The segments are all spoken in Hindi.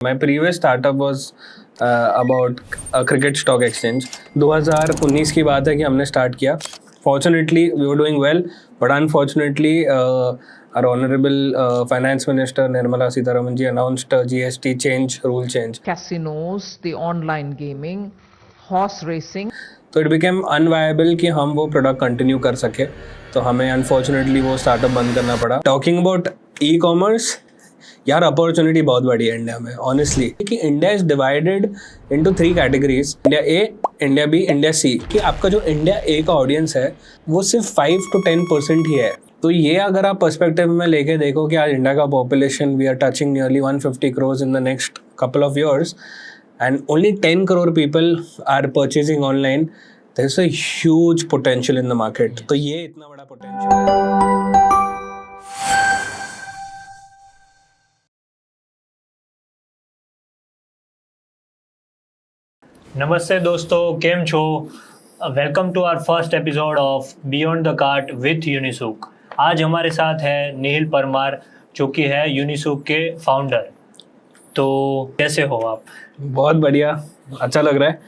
My previous startup was about a cricket stock exchange. 2019 की बात है कि हमने स्टार्ट किया. Fortunately, we were doing well, but unfortunately, our honorable finance minister Nirmala Sitharaman ji announced GST change, rule change. Casinos, the online gaming, horse racing. तो it became unviable कि हम वो प्रोडक्ट कंटिन्यू कर सके. तो हमें अनफॉर्चुनेटली वो स्टार्टअप बंद करना पड़ा. टॉकिंग अबाउट ई कॉमर्स, यार अपॉर्चुनिटी बहुत बड़ी है इंडिया में ऑनेस्टली. कि India is divided into 3 categories, India A, India B, India C. कि आपका जो इंडिया ए का ऑडियंस है वो सिर्फ 5 to 10% ही है. तो ये अगर आप पर्सपेक्टिव में लेके देखो कि आज इंडिया का population we are touching nearly 150 crores in the next couple of years and only 10 crore people are purchasing online. There's a huge potential in the market. तो ये इतना बड़ा potential है. नमस्ते दोस्तों, केम छो. Welcome to our first episode of beyond the cart with Unisouk. आज हमारे साथ है निहिल परमार, जो कि है यूनिसूक के फाउंडर. तो कैसे हो आप? बहुत बढ़िया, अच्छा लग रहा है.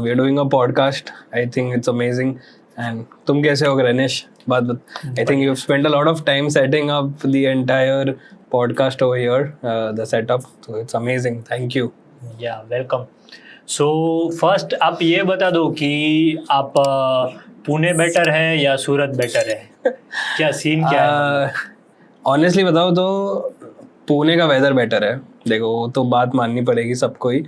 We are doing a podcast. I think it's amazing. And तुम कैसे हो Ganesh? I think you have spent a lot of time setting up the entire podcast over here, the setup. So it's amazing. Thank you. Yeah welcome. So first आप ये बता दो कि आप पुणे बेटर है या सूरत बेटर है? क्या सीन क्या है? ऑनेस्टली बताओ तो पुणे का वेदर बेटर है. देखो वो तो बात माननी पड़ेगी सबको ही.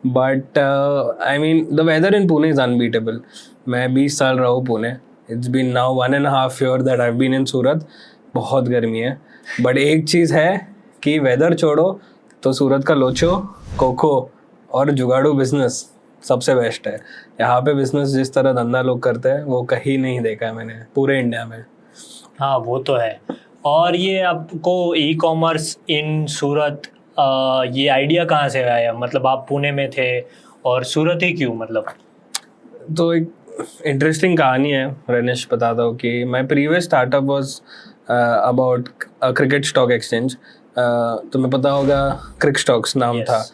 But I mean the weather in Pune is unbeatable. मैं 20 साल रहा हूँ Pune. It's been now 1.5 year that I have been in Surat. बहुत गर्मी है. बट एक चीज़ है कि वेदर छोड़ो तो सूरत का लोचो, कोको और जुगाड़ू बिजनेस सबसे बेस्ट है. यहाँ पे बिजनेस जिस तरह धंधा लोग करते हैं वो कहीं नहीं देखा है मैंने पूरे इंडिया में. हाँ, वो तो है. और ये आपको ई कॉमर्स इन सूरत, ये आइडिया कहाँ से आया? मतलब आप पुणे में थे और सूरत ही क्यों? मतलब तो एक इंटरेस्टिंग कहानी है रनेश, बताता हूँ कि my previous startup was about cricket stock exchange. तुम्हें पता होगा क्रिक स्टॉक्स नाम Yes. था.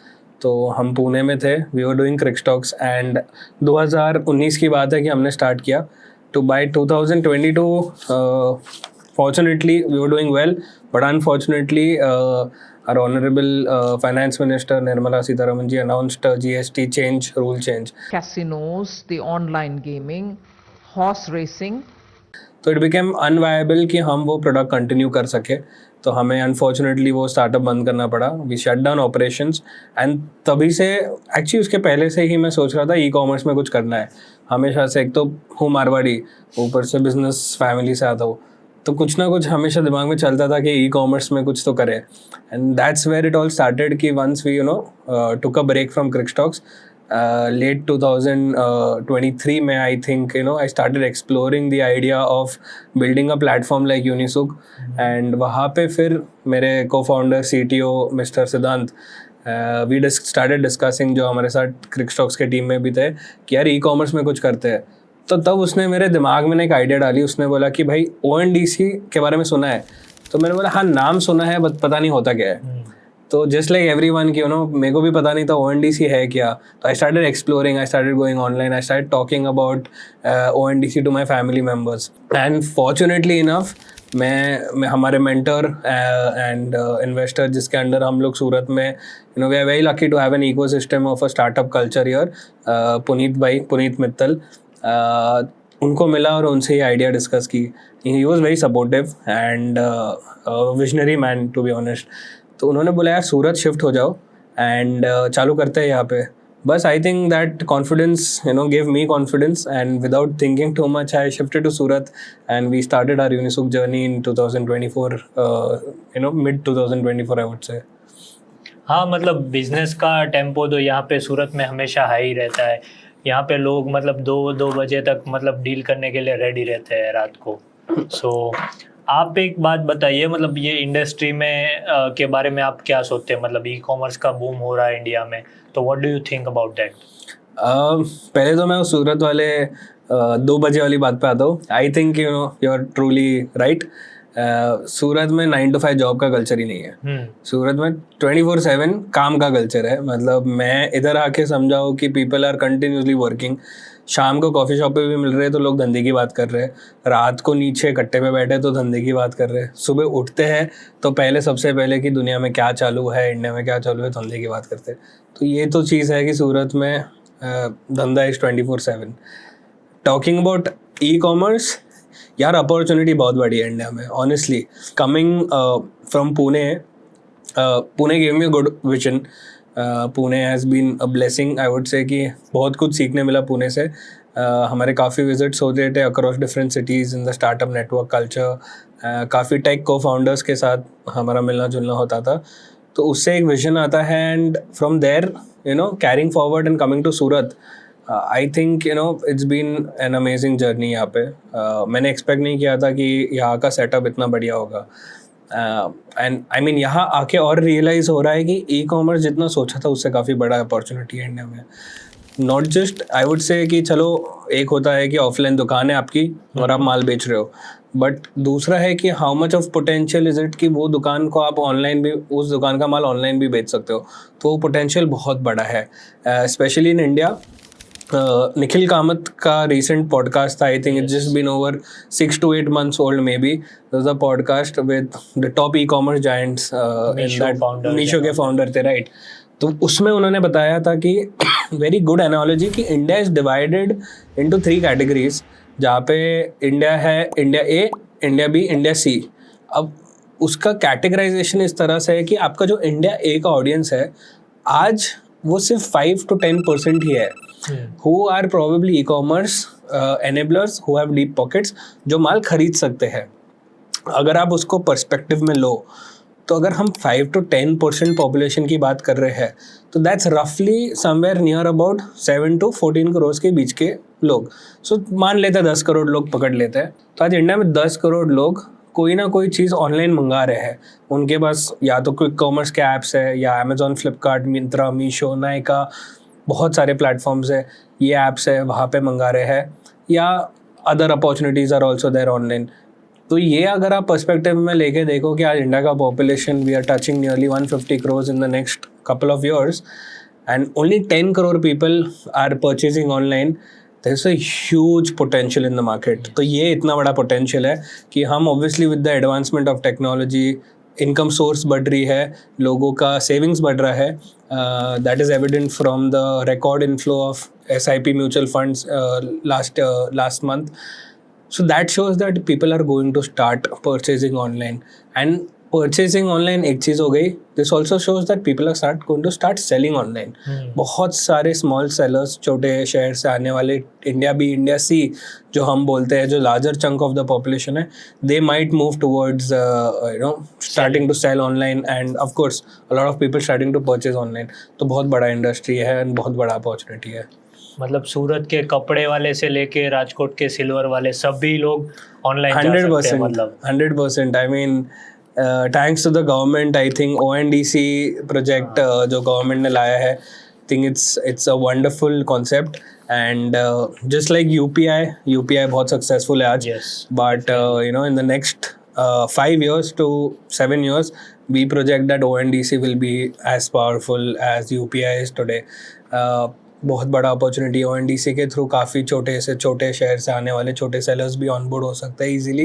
तो हम पुणे में थे. We were doing crick stocks and 2019 की बात है कि हमने स्टार्ट किया. तो by 2022 fortunately we were doing well, but unfortunately our honorable finance minister Nirmala Sitharaman ji announced GST change, rule change. Casinos, the online gaming, horse racing. तो इट बिकेम अनवायबल कि हम वो प्रोडक्ट कंटिन्यू कर सके. तो हमें अनफॉर्चुनेटली वो स्टार्टअप बंद करना पड़ा. We shut down operations. And तभी से एक्चुअली उसके पहले से ही मैं सोच रहा था ई कॉमर्स में कुछ करना है. हमेशा से, एक तो हूँ मारवाड़ी, ऊपर से बिजनेस फैमिली से आता हूँ, तो कुछ ना कुछ हमेशा दिमाग में चलता था कि ई कॉमर्स में कुछ तो करें. And that's where it all started कि once we took a break from CricStocks. Late 2023 में I think I started exploring the idea of building a platform like Unisook. And वहाँ पे फिर मेरे co-founder CTO Mr. सिद्धांत, we started discussing, जो हमारे साथ क्रिक स्टॉक्स के टीम में भी थे, कि यार ई कॉमर्स में कुछ करते हैं. तो तब उसने मेरे दिमाग में एक आइडिया डाली. उसने बोला कि भाई ONDC के बारे में सुना है? तो मैंने बोला हाँ, नाम सुना है बट पता नहीं होता क्या है. तो जस्ट लाइक एवरीवन की मेरे को भी पता नहीं था ONDC है क्या. तो I started exploring, I started going online, I started talking about ONDC to my family members. And fortunately enough मैं हमारे मेंटर एंड इन्वेस्टर जिसके अंडर हम लोग सूरत में we are very lucky to have an ecosystem of a startup culture here. Puneet Mittal, उनको मिला और उनसे ये आइडिया डिस्कस की. He was very supportive and visionary man to be honest. तो उन्होंने बोला यार सूरत शिफ्ट हो जाओ एंड चालू करते हैं यहाँ पे. बस I think that confidence give me confidence, and without thinking too much I shifted to Surat and we started our Unisouk journey in 2024, mid 2024 I would say. हाँ, मतलब बिजनेस का टेम्पो तो यहाँ पे सूरत में हमेशा हाई रहता है. यहाँ पे लोग मतलब 2 बजे तक मतलब डील करने के लिए रेडी रहते हैं रात को. सो आप एक बात बताइए, मतलब ये इंडस्ट्री में के बारे में आप क्या सोचते हैं? मतलब ई कॉमर्स का बूम हो रहा है इंडिया में, तो what do you think about that? पहले तो मैं उस सूरत वाले 2 बजे वाली बात पे आता हूँ. I think you are truly right. Surat में 9 to 5 जॉब का कल्चर ही नहीं है। सूरत में 24/7 काम का कल्चर है। मतलब मैं इधर आके समझाऊँ कि पीपल आर कंटिन्यूसली वर्किंग। शाम को कॉफ़ी शॉप पे भी मिल रहे हैं तो लोग धंधे की बात कर रहे हैं, रात को नीचे कट्टे पे बैठे तो धंधे की बात कर रहे हैं, सुबह उठते हैं तो पहले सबसे पहले कि दुनिया में क्या चालू है, इंडिया में क्या चालू है, धंधे की बात करते हैं। तो ये तो चीज़ है कि सूरत में धंधा is 24/7। Talking about e commerce, यार अपॉर्चुनिटी बहुत बड़ी है इंडिया में honestly. Coming from Pune, Pune give me good vision. Pune has been a blessing, I would say कि बहुत कुछ सीखने मिला पुणे से। हमारे काफ़ी विजिट्स होते थे across different cities in the startup network culture. काफ़ी टेक को फाउंडर्स के साथ हमारा मिलना जुलना होता था, तो उससे एक विजन आता है। And from there carrying forward and coming to Surat, I think it's been an amazing journey यहाँ पे। मैंने एक्सपेक्ट नहीं किया था कि यहाँ का सेटअप इतना बढ़िया होगा। एंड आई मीन यहाँ आके और रियलाइज़ हो रहा है कि ई कॉमर्स जितना सोचा था उससे काफ़ी बड़ा अपॉर्चुनिटी है इंडिया में। Not just I would say कि चलो एक होता है कि ऑफलाइन दुकान है आपकी और आप माल बेच रहे हो, बट दूसरा है कि how much of potential is it कि वो दुकान को आप ऑनलाइन भी, उस दुकान का माल ऑनलाइन भी बेच सकते हो। तो वो पोटेंशियल बहुत बड़ा है, specially in India. Nikhil Kamat का recent podcast था, I think it's just been over 6 to 8 months old maybe. There was a podcast with the top e-commerce giants in that Meesho के founder थे, right? तो उसमें उन्होंने बताया था कि वेरी गुड एनालॉजी कि India is divided into 3 categories, जहाँ पे इंडिया है India A, India B, India सी। अब उसका कैटेगराइजेशन इस तरह से है कि आपका जो इंडिया ए का ऑडियंस है आज वो सिर्फ 5 to 10% ही है who are probably e-commerce enablers who have deep pockets, जो माल खरीद सकते हैं। अगर आप उसको पर्सपेक्टिव में लो तो अगर हम 5 to 10% पॉपुलेशन की बात कर रहे हैं तो दैट्स रफली somewhere near about 7 to 14 crore के बीच के लोग। सो मान लेते हैं 10 करोड़ लोग पकड़ लेते हैं, तो आज इंडिया में 10 करोड़ लोग कोई ना कोई चीज़ ऑनलाइन मंगा रहे हैं। उनके पास या तो क्विक कॉमर्स के ऐप्स है, या अमेजोन, फ्लिपकार्ट, मिंत्रा, मीशो, नायका, बहुत सारे प्लेटफॉर्म्स है, ये ऐप्स है, वहाँ पे मंगा रहे हैं, या other opportunities are also there online. तो ये अगर आप पर्सपेक्टिव में लेके देखो कि आज इंडिया का population we are touching nearly 150 crore in the next couple of years and only 10 crore people are purchasing online, there is a huge potential in the market. तो ये इतना बड़ा पोटेंशियल है कि हम obviously with the advancement of technology income source बढ़ रही है, लोगों का सेविंग्स बढ़ रहा है। That is evident from the record inflow of SIP mutual funds last month. So that shows that people are going to start purchasing online, and purchasing online एक चीज़ हो गई। This also shows that people are going to start selling online. बहुत सारे small sellers, छोटे शहर से आने वाले, इंडिया बी, इंडिया सी जो हम बोलते हैं, जो larger chunk of the population है, they might move towards starting to sell online, and of course a lot of people starting to purchase online. तो बहुत बड़ा इंडस्ट्री है and बहुत बड़ा अपॉर्चुनिटी है। मतलब सूरत के कपड़े वाले से लेके राजकोट के सिल्वर वाले सभी लोग ऑनलाइन जा सकते हैं। मतलब 100%। I mean thanks to the government, I think ONDC project जो गवर्नमेंट ने लाया है, think it's a wonderful concept. And just like UPI बहुत सक्सेसफुल है आज, but in the next 5 years to 7 years we project that ONDC will be as powerful as UPI is today. बहुत बड़ा अपॉर्चुनिटी ONDC के थ्रू काफ़ी छोटे से छोटे शहर से आने वाले छोटे सेलर्स भी ऑनबोर्ड हो सकते हैं easily.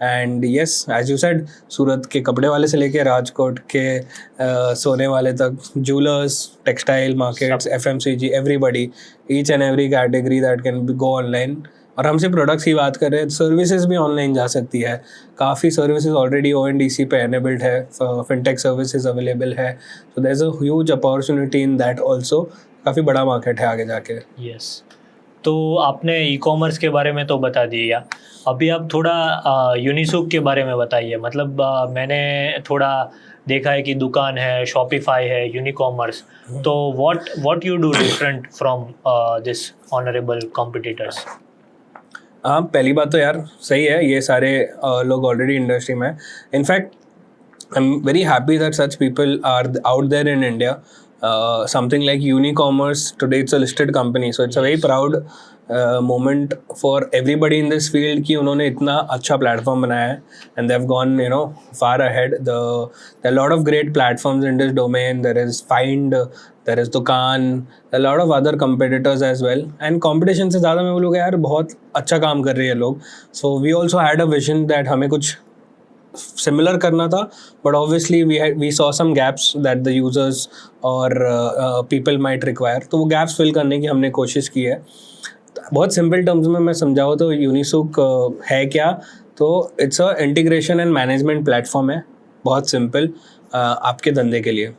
And yes, as you said, Surat के कपड़े वाले से लेके राजकोट के सोने वाले तक, jewellers, textile markets, FMCG, everybody, each and every category that can go online. और हम सिर्फ प्रोडक्ट्स की बात कर रहे हैं, सर्विसेज भी ऑनलाइन जा सकती है। काफ़ी सर्विसेज ऑलरेडी ONDC पे एनेबल्ड है, फिनटेक सर्विसेज अवेलेबल है। So there is a huge opportunity in that also. काफ़ी बड़ा मार्केट है आगे जाके। यस, तो आपने ई-कॉमर्स के बारे में तो बता दिया, अभी आप थोड़ा यूनिसूक के बारे में बताइए। मतलब मैंने थोड़ा देखा है कि दुकान है, शॉपिफाई है, यूनिकॉमर्स, तो what you do different from this honourable competitors? हाँ, पहली बात तो यार सही है, ये सारे लोग ऑलरेडी इंडस्ट्री में। In fact I am very happy that such people are out there in India. something like Unicommerce. Today it's a listed company, so it's a very proud moment for everybody in this field कि उन्होंने इतना अच्छा platform बनाया है, and they've gone far ahead. There are a lot of great platforms in this domain. There is Find, there is Dukaan, a lot of other competitors as well. And competition से ज़्यादा मैं बोलूँगा यार बहुत अच्छा काम कर रहे हैं लोग. So we also had a vision that हमें कुछ similar करना था, but obviously we saw some gaps that the users or people might require. तो वो gaps fill करने की हमने कोशिश की है. बहुत सिंपल टर्म्स में मैं समझाऊँ तो यूनिसुक है क्या, तो it's a integration and management platform है. बहुत सिंपल, आपके धंधे के लिए.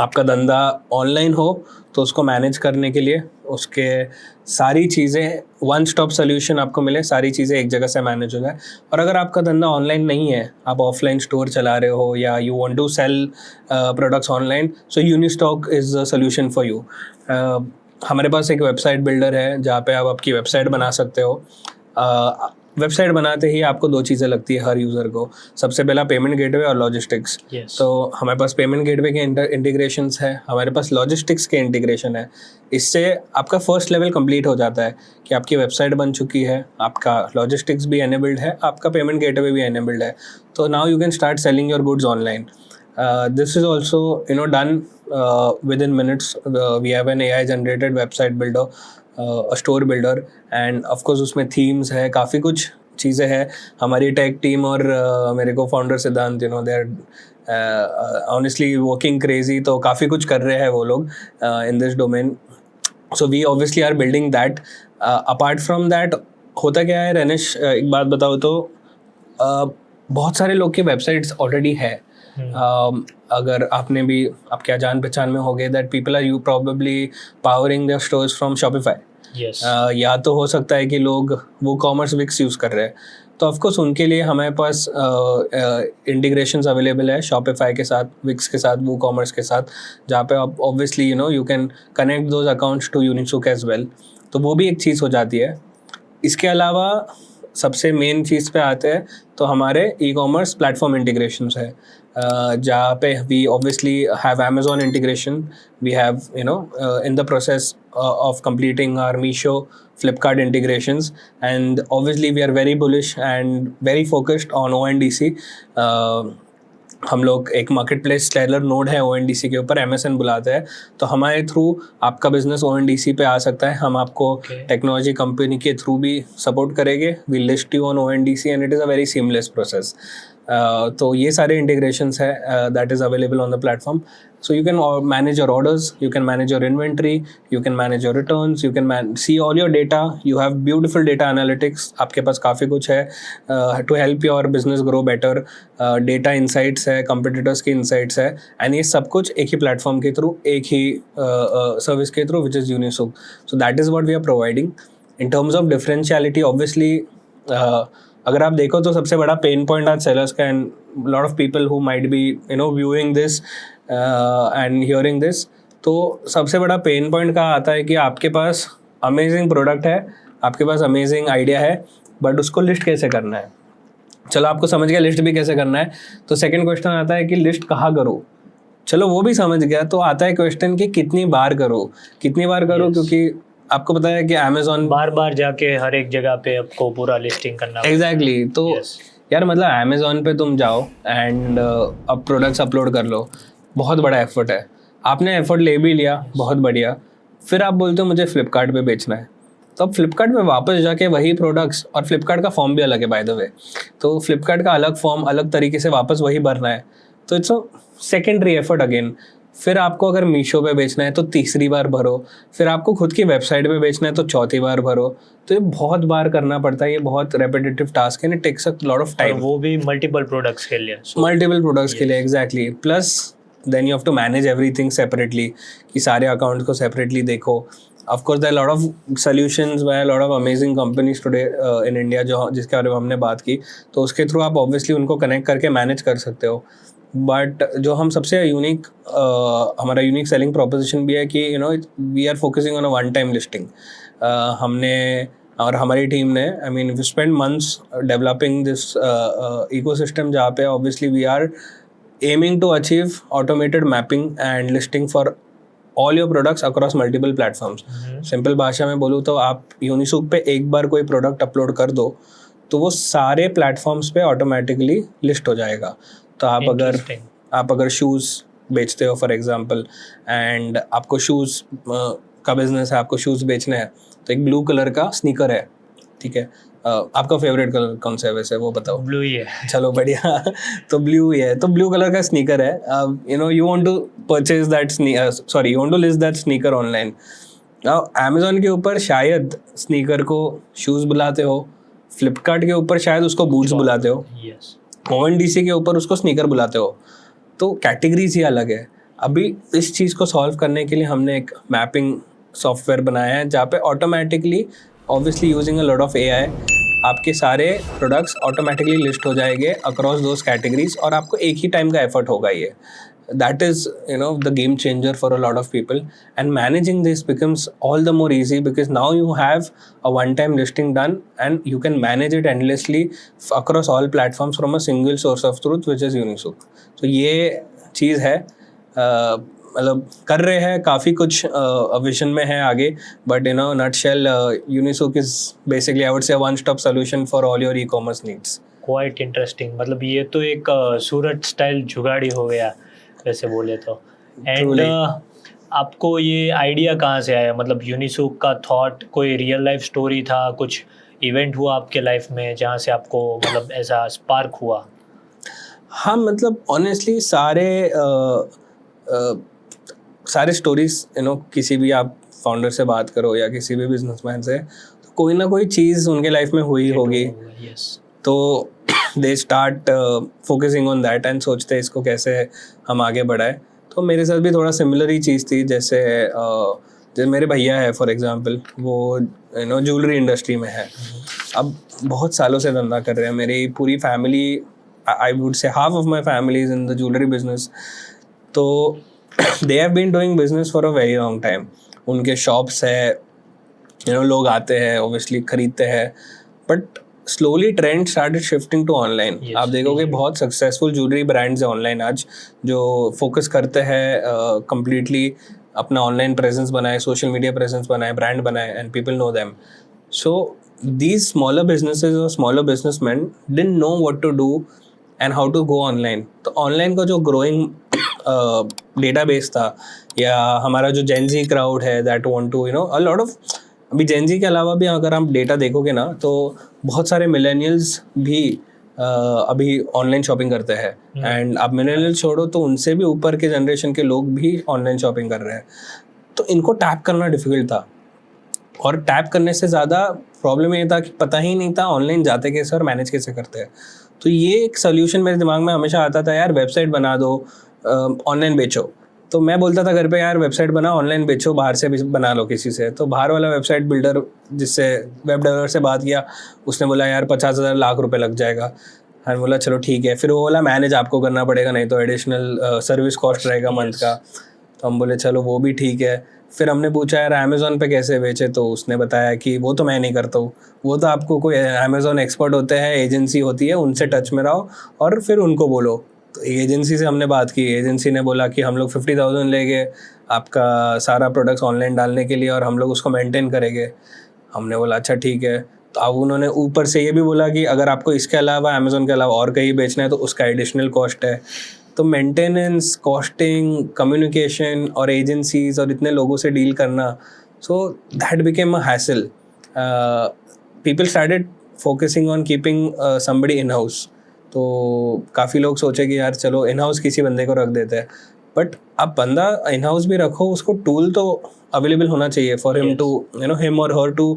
आपका धंधा ऑनलाइन हो तो उसको मैनेज करने के लिए उसके सारी चीज़ें वन स्टॉप सोल्यूशन आपको मिले, सारी चीज़ें एक जगह से मैनेज हो जाए. और अगर आपका धंधा ऑनलाइन नहीं है, आप ऑफलाइन स्टोर चला रहे हो या you want to sell products online, so Unistock is the solution for you. हमारे पास एक वेबसाइट बिल्डर है जहाँ पे आप आपकी वेबसाइट बना सकते हो. वेबसाइट बनाते ही आपको दो चीज़ें लगती है हर यूज़र को. सबसे पहला पेमेंट गेटवे और लॉजिस्टिक्स. तो हमारे पास पेमेंट गेटवे के इंटीग्रेशंस है, हमारे पास लॉजिस्टिक्स के इंटीग्रेशन है. इससे आपका फर्स्ट लेवल कंप्लीट हो जाता है कि आपकी वेबसाइट बन चुकी है, आपका लॉजिस्टिक्स भी एनेबल्ड है, आपका पेमेंट गेटवे भी एनेबल्ड है. तो now you can start selling your goods online. This is also done within minutes. We have an AI generated website builder, a store builder, and of course उसमें themes है, काफ़ी कुछ चीज़ें हैं. हमारी टेक टीम और मेरे को फाउंडर सिद्धांत they are honestly working crazy, तो काफ़ी कुछ कर रहे हैं वो लोग in this domain. So we obviously are building that. Apart from that, होता क्या है रनिश, एक बात बताओ तो बहुत सारे लोग की वेबसाइट्स ऑलरेडी है. अगर आपने भी, आप क्या जान पहचान में हो गए that people are you probably powering their stores from Shopify. या तो हो सकता है कि लोग वो कॉमर्स विक्स यूज़ कर रहे हैं, तो ऑफकोर्स उनके लिए हमारे पास इंटीग्रेशंस अवेलेबल है शॉपिफाई के साथ, विक्स के साथ, वो कॉमर्स के साथ, जहाँ पे आप obviously you can connect those accounts to Unisouk as well. तो वो भी एक चीज़ हो जाती है. इसके अलावा सबसे मेन चीज़ पे आते हैं तो हमारे ई कॉमर्स प्लेटफॉर्म इंटीग्रेशंस है, जहाँ पे we obviously have Amazon integration. We have in the process of completing our Meesho, Flipkart integrations, and obviously we are very bullish and very focused on ONDC. हम लोग एक मार्केट प्लेस सेलर नोड है ONDC के ऊपर, MSN बुलाते हैं. तो हमारे थ्रू आपका बिजनेस ONDC पे आ सकता है. हम आपको टेक्नोलॉजी कंपनी के थ्रू भी सपोर्ट करेंगे. We list you on ONDC and it is a very seamless process. तो ये सारे इंटीग्रेशंस है that is available on the platform. So you can manage your orders, you can manage your inventory, you can manage your returns, you can see all your data. You have beautiful data analytics. आपके पास काफ़ी कुछ है to help your business grow better. Data insights है, competitors की insights है, and ये सब कुछ एक ही platform के through, एक ही service के through, which is Unisuk. So that is what we are providing. In terms of differentiality, obviously अगर आप देखो तो सबसे बड़ा पेन पॉइंट आज सेलर्स का, and lot of people who might be viewing this and hearing this, तो सबसे बड़ा पेन पॉइंट का आता है कि आपके पास अमेजिंग प्रोडक्ट है, आपके पास अमेजिंग आइडिया है, बट उसको लिस्ट कैसे करना है. चलो आपको समझ गया लिस्ट भी कैसे करना है, तो सेकंड क्वेश्चन आता है कि लिस्ट कहाँ करो. चलो वो भी समझ गया, तो आता है क्वेश्चन कि कितनी बार करो. क्योंकि आपको पता है कि Amazon बार बार जाके हर एक जगह पे आपको पूरा लिस्टिंग करना. एग्जैक्टली. तो यार मतलब Amazon पे तुम जाओ एंड अब प्रोडक्ट्स अपलोड कर लो, बहुत बड़ा एफर्ट है. आपने एफर्ट ले भी लिया, बहुत बढ़िया. फिर आप बोलते हो मुझे फ्लिपकार्ट पे बेचना है, तो अब फ्लिपकार्ट पे वापस जाके वही प्रोडक्ट्स, और फ्लिपकार्ट का फॉर्म भी अलग है बाय द वे, तो फ्लिपकार्ट का अलग फॉर्म, अलग तरीके से वापस वही भरना है. तो it's a secondary effort again. फिर आपको अगर मीशो पे बेचना है तो तीसरी बार भरो, फिर आपको खुद की वेबसाइट पे बेचना है तो चौथी बार भरो. तो ये बहुत बार करना पड़ता है, ये बहुत रेपिटेटिव टास्क है, it takes a lot of time. वो भी मल्टीपल प्रोडक्ट्स के लिए. Exactly. Plus then you have to manage everything separately, कि सारे अकाउंट्स को सेपरेटली देखो. Of course, there are a lot of solutions by a lot of amazing companies today in India, जिसके बारे में हमने बात की, तो उसके थ्रू आप ऑब्वियसली उनको कनेक्ट करके मैनेज कर सकते हो. बट जो हम सबसे यूनिक, हमारा यूनिक सेलिंग प्रोपोजिशन भी है कि we are focusing on a one time listing. हमने और हमारी टीम ने, I mean we spend months developing this ecosystem, जहाँ पे obviously we are aiming to achieve automated mapping and listing for all your products across multiple platforms. Simple भाषा में बोलूँ तो आप यूनिसूक पे एक बार कोई प्रोडक्ट अपलोड कर दो तो वो सारे प्लेटफॉर्म्स पे ऑटोमेटिकली लिस्ट हो जाएगा. तो आप अगर शूज़ बेचते हो फॉर एग्जांपल, एंड आपको शूज़ का बिजनेस है, आपको शूज़ बेचने हैं, तो एक ब्लू कलर का स्नीकर है, ठीक है. आपका फेवरेट कलर कौन सा है वैसे, वो बताओ. ब्लू ही है. चलो बढ़िया. तो ब्लू ही है, तो ब्लू कलर का स्नीकर है. You want to purchase that you want to list that sneaker online. Amazon के ऊपर शायद स्नीकर को शूज़ बुलाते हो, फ्लिपकार्ट के ऊपर शायद उसको बूट्स बुलाते हो, ONDC के ऊपर उसको स्नीकर बुलाते हो. तो कैटेगरीज ही अलग है. अभी इस चीज़ को सॉल्व करने के लिए हमने एक मैपिंग सॉफ्टवेयर बनाया है जहाँ पे automatically, obviously using a lot of AI, आपके सारे प्रोडक्ट्स ऑटोमेटिकली लिस्ट हो जाएंगे अक्रॉस दोज कैटेगरीज, और आपको एक ही टाइम का एफर्ट होगा. ये that is the game changer for a lot of people, and managing this becomes all the more easy because now you have a one time listing done and you can manage it endlessly across all platforms from a single source of truth which is Unisook. So ये चीज़ है, मतलब कर रहे हैं काफ़ी कुछ विजन में है आगे, but nutshell Unisook is basically I would say a one stop solution for all your e-commerce needs. Quite interesting. मतलब ये तो एक सूरत स्टाइल जुगाड़ी हो गया वैसे बोले तो. एंड आपको ये आइडिया कहाँ से आया? मतलब यूनिसूक का थॉट कोई रियल लाइफ स्टोरी था, कुछ इवेंट हुआ आपके लाइफ में जहाँ से आपको मतलब ऐसा स्पार्क हुआ? हाँ, मतलब ऑनेस्टली सारे स्टोरीज किसी भी आप फाउंडर से बात करो या किसी भी बिजनेसमैन से, तो कोई ना कोई चीज़ उनके लाइफ में हुई होगी. तो they start focusing on that and सोचते हैं इसको कैसे हम आगे बढ़ाएं. तो मेरे साथ भी थोड़ा सिमिलर ही चीज़ थी. जैसे मेरे भैया है फॉर एग्जांपल, वो ज्वेलरी इंडस्ट्री में है, अब बहुत सालों से धंधा कर रहे हैं. मेरी पूरी family, I would say half of my family is in the jewellery business. तो they have been doing business for a very long time. उनके शॉप्स है, लोग आते हैं ऑब्वियसली खरीदते हैं, but slowly trend started shifting to online. आप देखोगे बहुत सक्सेसफुल ज्वेलरी ब्रांड्स हैं ऑनलाइन आज, जो फोकस करते हैं कंप्लीटली अपना ऑनलाइन प्रेजेंस बनाए, सोशल मीडिया प्रेजेंस बनाए, ब्रांड बनाए, and people know them. So these smaller businesses or smaller businessmen didn't know what to do and how to go online. तो ऑनलाइन का जो ग्रोइंग डेटाबेस था, या हमारा जो Gen Z क्राउड है that want to a lot of, अभी Gen Z के अलावा भी अगर आप डेटा देखोगे ना तो बहुत सारे मिलेनियल्स भी अभी ऑनलाइन शॉपिंग करते हैं. एंड आप मिलेनियल छोड़ो तो उनसे भी ऊपर के जनरेशन के लोग भी ऑनलाइन शॉपिंग कर रहे हैं. तो इनको टैप करना डिफिकल्ट था, और टैप करने से ज़्यादा प्रॉब्लम ये था कि पता ही नहीं था ऑनलाइन जाते कैसे और मैनेज कैसे करते हैं. तो ये एक सोल्यूशन मेरे दिमाग में हमेशा आता था, यार वेबसाइट बना दो, ऑनलाइन बेचो. तो मैं बोलता था घर पे, यार वेबसाइट बना, ऑनलाइन बेचो, बाहर से भी बना लो किसी से. तो बाहर वाला वेबसाइट बिल्डर जिससे वेब डेवलपर से बात किया, उसने बोला यार 50,000 लाख रुपए लग जाएगा. हमने बोला चलो ठीक है. फिर वो बोला मैनेज आपको करना पड़ेगा, नहीं तो एडिशनल सर्विस कॉस्ट रहेगा मंथ का. तो हम बोले चलो वो भी ठीक है. फिर हमने पूछा यार अमेज़ॉन पे कैसे बेचे, तो उसने बताया कि वो तो मैं नहीं करता हूँ, वो तो आपको कोई अमेज़ॉन एक्सपर्ट होते हैं, एजेंसी होती है, उनसे टच में रहो और फिर उनको बोलो. तो एजेंसी से हमने बात की, एजेंसी ने बोला कि हम लोग 50,000 लेंगे आपका सारा प्रोडक्ट्स ऑनलाइन डालने के लिए और हम लोग उसको मेंटेन करेंगे. हमने बोला अच्छा ठीक है. तो अब उन्होंने ऊपर से ये भी बोला कि अगर आपको इसके अलावा अमेज़ॉन के अलावा और कहीं बेचना है तो उसका एडिशनल कॉस्ट है. तो मेंटेनेंस, कॉस्टिंग, कम्युनिकेशन और एजेंसीज और इतने लोगों से डील करना, so that became a hassle. People started focusing on keeping somebody in house. तो काफ़ी लोग सोचे कि यार चलो इन हाउस किसी बंदे को रख देते हैं, बट अब बंदा इन हाउस भी रखो, उसको टूल तो अवेलेबल होना चाहिए फॉर हिम टू हिम और her to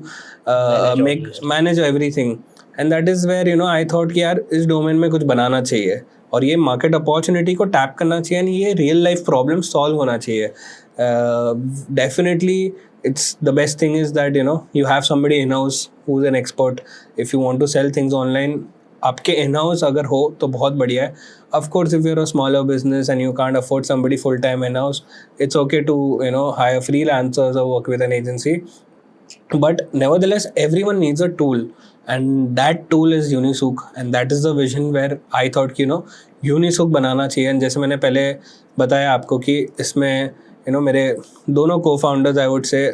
manage everything. And that is where I thought कि यार इस डोमेन में कुछ बनाना चाहिए और ये मार्केट अपॉर्चुनिटी को टैप करना चाहिए, यानी ये रियल लाइफ प्रॉब्लम सॉल्व होना चाहिए. Definitely it's the best thing is that you have somebody in house who's an expert. If you want to sell things online, आपके in house अगर हो तो बहुत बढ़िया है. Of course, if you're a smaller business and you can't afford somebody full time in house, it's okay to hire freelancers or work with an agency. But nevertheless, everyone needs a tool, and that tool is Unisook, and that is the vision where I thought कि Unisook बनाना चाहिए. And जैसे मैंने पहले बताया आपको कि इसमें मेरे दोनों co-founders I would say,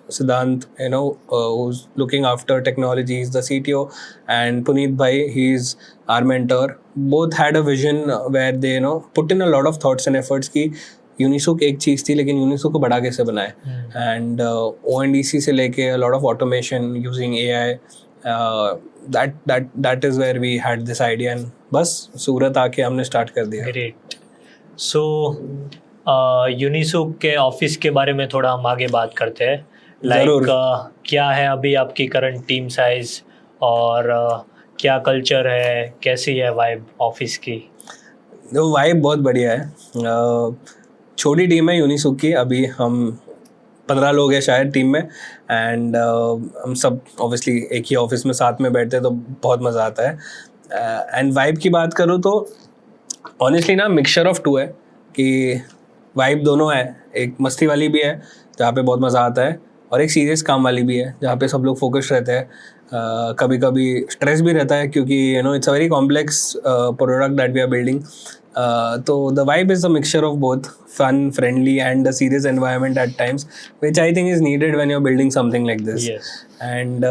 Siddhant, who's looking after technology, he's the CTO, and Puneet Bhai, he's our mentor. Both had a vision where they put in a lot of thoughts and efforts कि यूनिसुक एक चीज़ थी लेकिन यूनिसुक को बड़ा कैसे बनाए, एंड ONDC से लेके a lot of automation using AI, that is where we had this idea, and बस सूरत आके हमने स्टार्ट कर दिया. ग्रेट. सो यूनिसुक के ऑफिस के बारे में थोड़ा हम आगे बात करते हैं. जरूर. क्या है अभी आपकी करंट टीम साइज और क्या कल्चर है, कैसी है वाइब ऑफिस की? तो वाइब बहुत बढ़िया है. छोटी टीम है यूनिसुक की, अभी हम 15 लोग हैं शायद टीम में, एंड हम सब ऑब्वियसली एक ही ऑफिस में साथ में बैठते हैं तो बहुत मज़ा आता है. एंड वाइब की बात करूँ तो ऑनेस्टली ना मिक्सचर ऑफ टू है कि वाइब दोनों है. एक मस्ती वाली भी है जहाँ पे बहुत मज़ा आता है, और एक सीरियस काम वाली भी है जहाँ पे सब लोग फोकस रहते हैं. कभी कभी स्ट्रेस भी रहता है क्योंकि it's a very complex product that we are building. So the vibe is a mixture of both fun, friendly, and a serious environment at times, which I think is needed when you're building something like this. Yes. And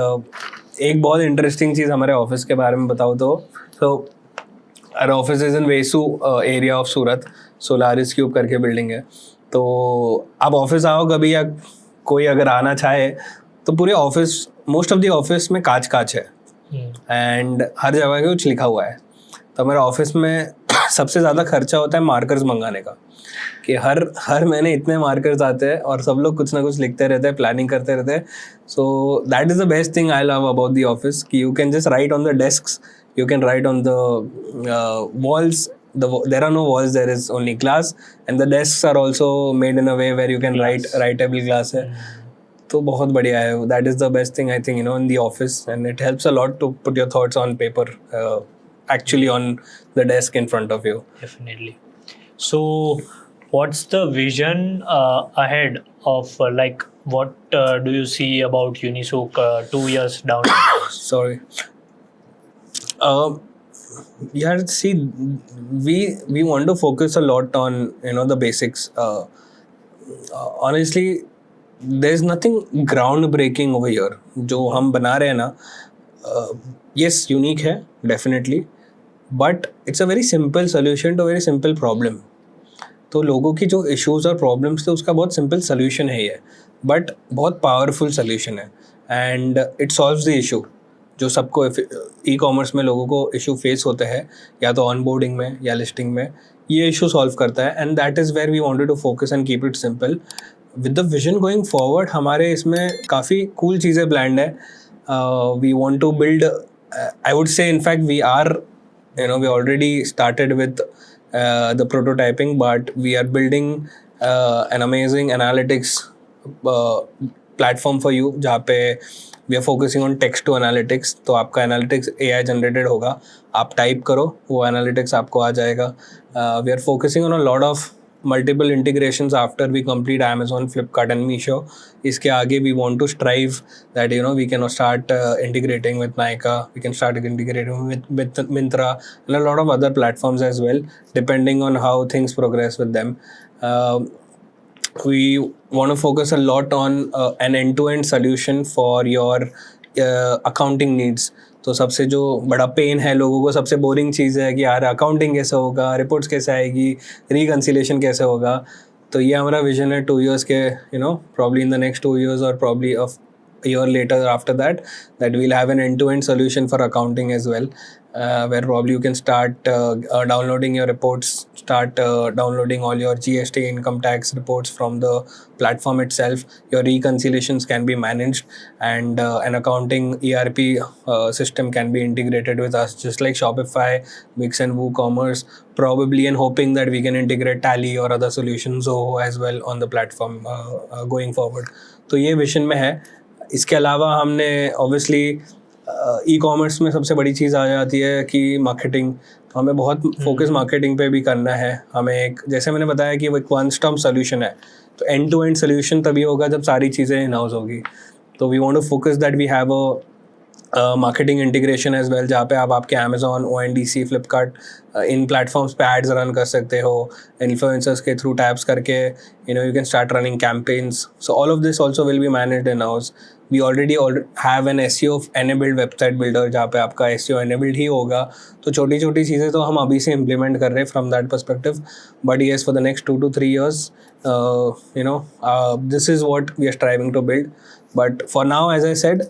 एक बहुत इंटरेस्टिंग चीज़ हमारे ऑफिस के बारे में बताऊँ तो our office is in Vesu area of Surat. Solaris cube करके बिल्डिंग है. तो आप ऑफिस आओ कभी, या कोई अगर आना चाहे तो पूरे office, most of the office में कांच है, एंड हर जगह कुछ लिखा हुआ है. तो हमारे ऑफिस में सबसे ज़्यादा खर्चा होता है मार्कर्स मंगाने का, कि हर महीने इतने मार्कर्स आते हैं और सब लोग कुछ ना कुछ लिखते रहते हैं, प्लानिंग करते रहते हैं. So that is the best thing I love about the office, कि you can just write on the desks, you can write on the walls. There are no walls, there is only glass, and the desks are also made in a way where you can writeable glass है. तो बहुत बढ़िया है. That is the best thing I think in the office, and it helps a lot to put your thoughts on paper, actually on the desk in front of you. Definitely. So what's the vision ahead of what do you see about Unisuk 2 years down? Sorry. Yeah, see, we want to focus a lot on the basics. Honestly, there's nothing groundbreaking over here. जो हम बना रहे हैं ना, yes, unique है definitely, but it's a very simple solution to a very simple problem. तो लोगों की जो issues और problems थे उसका बहुत simple solution है ये, but बहुत powerful solution है, and it solves the issue. जो सबको ई कॉमर्स में लोगों को इशू फेस होते हैं, या तो ऑनबोर्डिंग में या लिस्टिंग में, ये इशू सॉल्व करता है. And that is where we wanted to focus and keep it simple with the vision going forward. हमारे इसमें काफ़ी कूल चीज़ें प्लान्ड है. We want to build, I would say in fact we are we already started with the prototyping, but we are building an amazing analytics platform for you, जहाँ पे we are focusing on text to analytics. तो आपका एनालिटिक्स AI जनरेटेड होगा, आप टाइप करो वो एनालिटिक्स आपको आ जाएगा. We are focusing on a lot of multiple integrations after we complete Amazon, Flipkart and Meesho. इसके आगे we want to strive that we can start integrating with Nykaa, we can start integrating with Myntra and a lot of other platforms as well, depending on how things progress with them. We want to focus a lot on an end-to-end solution for your accounting needs. तो सबसे जो बड़ा पेन है लोगों को, सबसे बोरिंग चीज़ है कि यार अकाउंटिंग कैसे होगा, रिपोर्ट्स कैसे आएगी, रिकन्सिलेशन कैसे होगा. तो ये हमारा विजन है 2 years के, probably in the next 2 years or probably a year later after that we'll have an end-to-end solution for accounting as well, where probably you can start downloading your reports, start downloading all your GST income tax reports from the platform itself. Your reconciliations can be managed, and an accounting ERP system can be integrated with us, just like Shopify, Wix and WooCommerce, probably, and hoping that we can integrate Tally or other solutions as well on the platform going forward. तो ये विजन में है. इसके अलावा हमने ऑब्वियसली ई कॉमर्स में सबसे बड़ी चीज़ आ जाती है कि मार्केटिंग. तो हमें बहुत फोकस मार्केटिंग पे भी करना है. हमें एक, जैसे मैंने बताया कि वो एक वन स्टॉप सोल्यूशन है, तो एंड टू एंड सोल्यूशन तभी होगा जब सारी चीज़ें इन हाउस होगी. तो we want to focus that we have marketing integration as well, जहाँ पे आप आपके अमेजोन, ONDC, फ्लिपकार्ट इन प्लेटफॉर्म्स पे एड्स रन कर सकते हो, इन्फ्लुएंसर्स के थ्रू टैप्स करके you can start running campaigns. So all of this also will be managed in house. We already have an SEO enabled website builder, जहाँ पे आपका SEO enabled ही होगा. तो छोटी छोटी चीज़ें तो हम अभी से इम्प्लीमेंट कर रहे हैं from that perspective. But yes, for the next 2 to 3 years, this is what we are striving to build. But for now, as I said,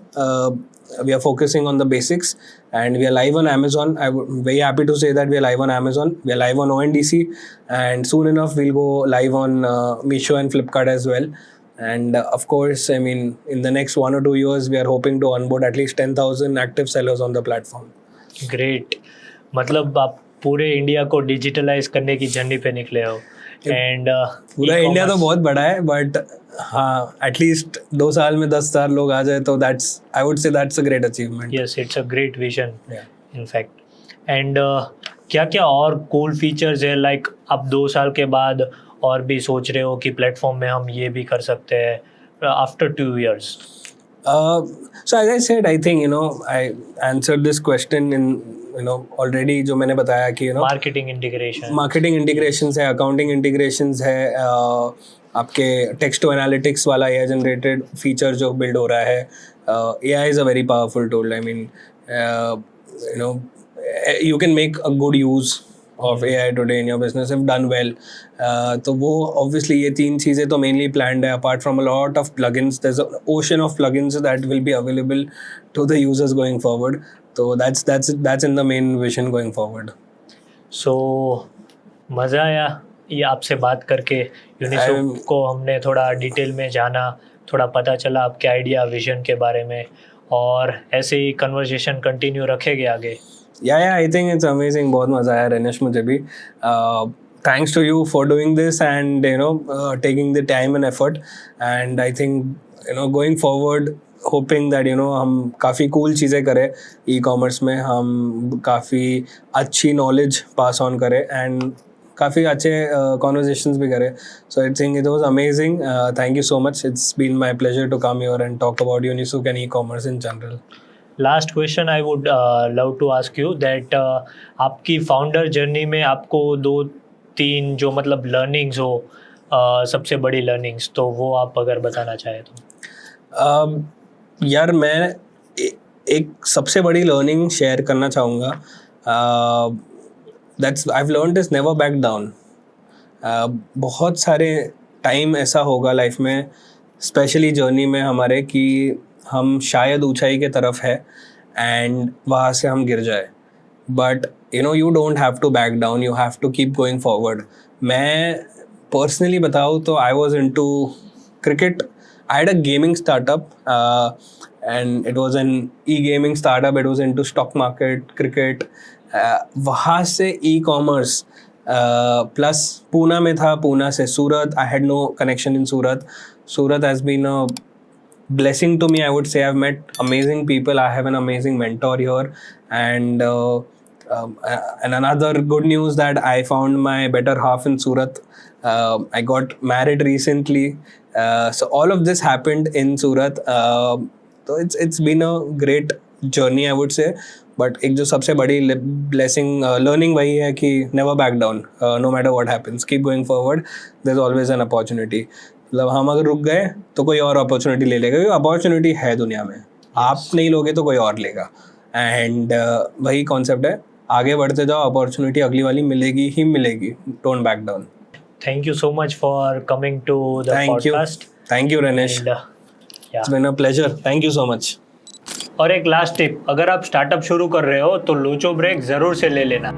we are focusing on the basics, and we are live on Amazon. I'm very happy to say that we are live on Amazon. We are live on ONDC, and soon enough we'll go live on Meesho and Flipkart as well. And of course, I mean, in the next 1 or 2 years, we are hoping to onboard at least 10,000 active sellers on the platform. Great. मतलब आप पूरे इंडिया को डिजिटलाइज करने की जर्नी पे निकले हो. एंड पूरा इंडिया तो बहुत बड़ा है, बट हाँ, एटलीस्ट 2 साल में 10,000 लोग आ जाए तो दैट्स, आई वुड से that's a great achievement. Yes, it's a great vision in fact. And क्या क्या और कूल फीचर्स है, लाइक आप 2 साल के बाद और भी सोच रहे हो कि प्लेटफॉर्म में हम ये भी कर सकते हैं after 2 years? So as I said, I think I answered this question in already, जो मैंने बताया कि मार्केटिंग इंटीग्रेशन है, अकाउंटिंग इंटीग्रेशंस है, आपके टेक्स्ट टू एनालिटिक्स वाला AI जनरेटेड फीचर जो बिल्ड हो रहा है. AI is a very powerful tool. I mean you can make a good use of AI today in your business if done well. तो वो obviously ये 3 चीज़ें तो mainly planned है. Apart from a lot of plugins, there's an ocean of plugins that will be available to the users going forward. So that's in the main vision going forward. So मज़ा आया ये आपसे बात करके. यूनिसोप को हमने थोड़ा डिटेल में जाना, थोड़ा पता चला आपके आइडिया विजन के बारे में, और ऐसे ही कन्वर्सेशन कंटिन्यू रखेंगे आगे. Yeah, I think it's amazing. बहुत मज़ा आया Renish मुझे भी. Thanks to you for doing this and taking the time and effort. And I think going forward, hoping that हम काफ़ी cool चीज़ें करें e-commerce में, हम काफ़ी अच्छी knowledge pass on करें and काफ़ी अच्छे conversations भी करें. So I think it was amazing. Thank you so much. It's been my pleasure to come here and talk about Unisook and e-commerce in general. Last question I would love to ask you that आपकी फाउंडर जर्नी में आपको 2-3 जो मतलब लर्निंग्स हो, सबसे बड़ी लर्निंग्स, तो वो आप अगर बताना चाहें तो. यार मैं एक सबसे बड़ी लर्निंग शेयर करना चाहूँगा. That's I have learned is never back down. बहुत सारे टाइम ऐसा होगा लाइफ में, स्पेशली जर्नी में हमारे, कि हम शायद ऊंचाई के तरफ है एंड वहाँ से हम गिर जाए. But you don't have to back down, you have to keep going forward. मैं पर्सनली बताऊँ तो I was into cricket. I had a gaming startup and it was an e-gaming startup. It was into stock market, cricket. वहाँ से ई-कॉमर्स प्लस पूना में था, पूना से Surat. I had no connection in Surat. Surat has been a blessing to me, I would say. I've met amazing people. I have an amazing mentor here, and another good news that I found my better half in Surat. I got married recently, so all of this happened in Surat. So it's been a great journey, I would say. But एक जो सबसे बड़ी blessing, learning वही है कि never back down. No matter what happens, keep going forward. There's always an opportunity. मतलब हम अगर रुक गए तो कोई और अपॉर्चुनिटी ले लेगा, क्योंकि अपॉर्चुनिटी है दुनिया में. आप नहीं लोगे तो कोई और लेगा. एंड वही कॉन्सेप्ट है, आगे बढ़ते जाओ, अपॉर्चुनिटी अगली वाली मिलेगी ही मिलेगी. Don't back down. Thank you so much for coming to the podcast. Thank you Renish. It's been a pleasure. Thank you so much. और एक लास्ट टिप, अगर आप स्टार्टअप शुरू कर रहे हो तो लोचो ब्रेक ज़रूर से ले लेना.